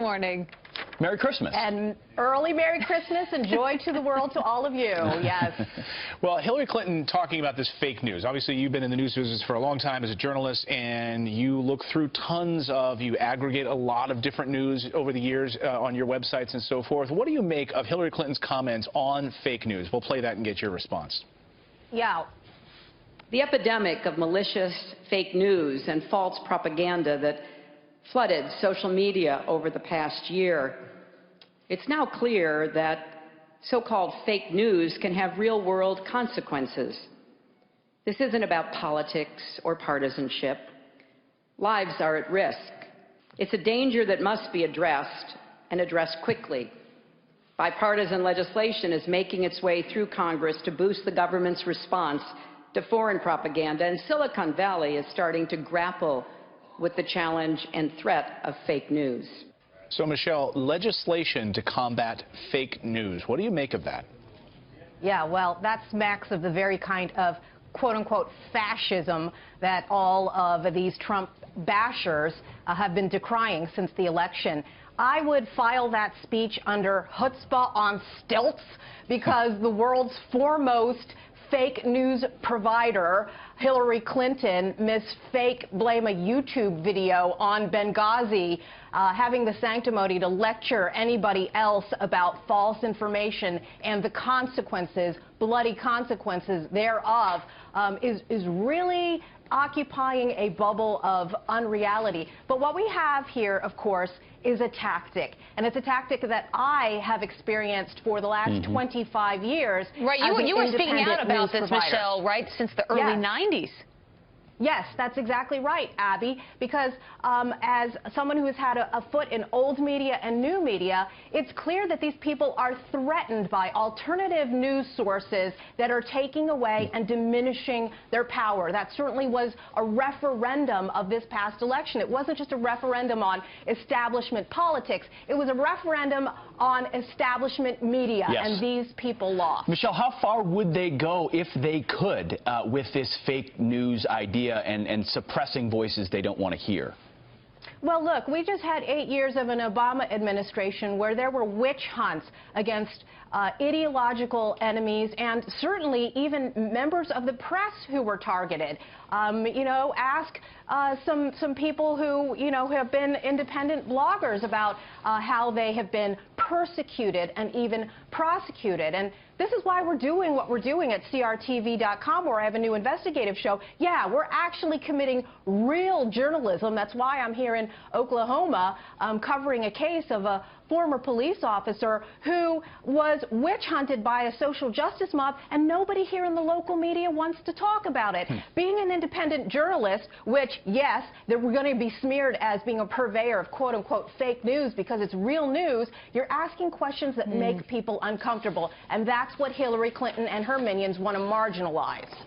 morning. Merry Christmas. And early Merry Christmas and joy to the world to all of you. Yes. Well, Hillary Clinton talking about this fake news. Obviously, you've been in the news business for a long time as a journalist, and you look through you aggregate a lot of different news over the years on your websites and so forth. What do you make of Hillary Clinton's comments on fake news? We'll play that and get your response. Yeah. The epidemic of malicious fake news and false propaganda that flooded social media over the past year. It's now clear that so-called fake news can have real-world consequences. This isn't about politics or partisanship. Lives are at risk. It's a danger that must be addressed, and addressed quickly. Bipartisan legislation is making its way through Congress to boost the government's response to foreign propaganda, and Silicon Valley is starting to grapple with the challenge and threat of fake news. So, Michelle, legislation to combat fake news. What do you make of that? Yeah, well, that smacks of the very kind of quote-unquote fascism that all of these Trump bashers have been decrying since the election. I would file that speech under Hutzpah on Stilts, because the world's foremost fake news provider, Hillary Clinton, blame a YouTube video on Benghazi, having the sanctimony to lecture anybody else about false information and the consequences, bloody consequences thereof, is really occupying a bubble of unreality. But what we have here, of course, is a tactic. And it's a tactic that I have experienced for the last 25 years. Right, you were speaking out about this, Michelle, right, since the early 90s. Yes, that's exactly right, Abby, because as someone who has had a foot in old media and new media, it's clear that these people are threatened by alternative news sources that are taking away and diminishing their power. That certainly was a referendum of this past election. It wasn't just a referendum on establishment politics. It was a referendum on establishment media, and these people lost. Michelle, how far would they go if they could with this fake news idea and suppressing voices they don't want to hear? Well, look, we just had 8 years of an Obama administration where there were witch hunts against ideological enemies, and certainly even members of the press who were targeted. You know, ask some people who, you know, have been independent bloggers about how they have been persecuted and even prosecuted. And this is why we're doing what we're doing at CRTV.com, where I have a new investigative show. Yeah, we're actually committing real journalism. That's why I'm here in Oklahoma covering a case of a former police officer who was witch hunted by a social justice mob, and nobody here in the local media wants to talk about it. Being an independent journalist, which, yes, that we're going to be smeared as being a purveyor of quote-unquote fake news because it's real news, you're asking questions that make people uncomfortable, and that's what Hillary Clinton and her minions want to marginalize.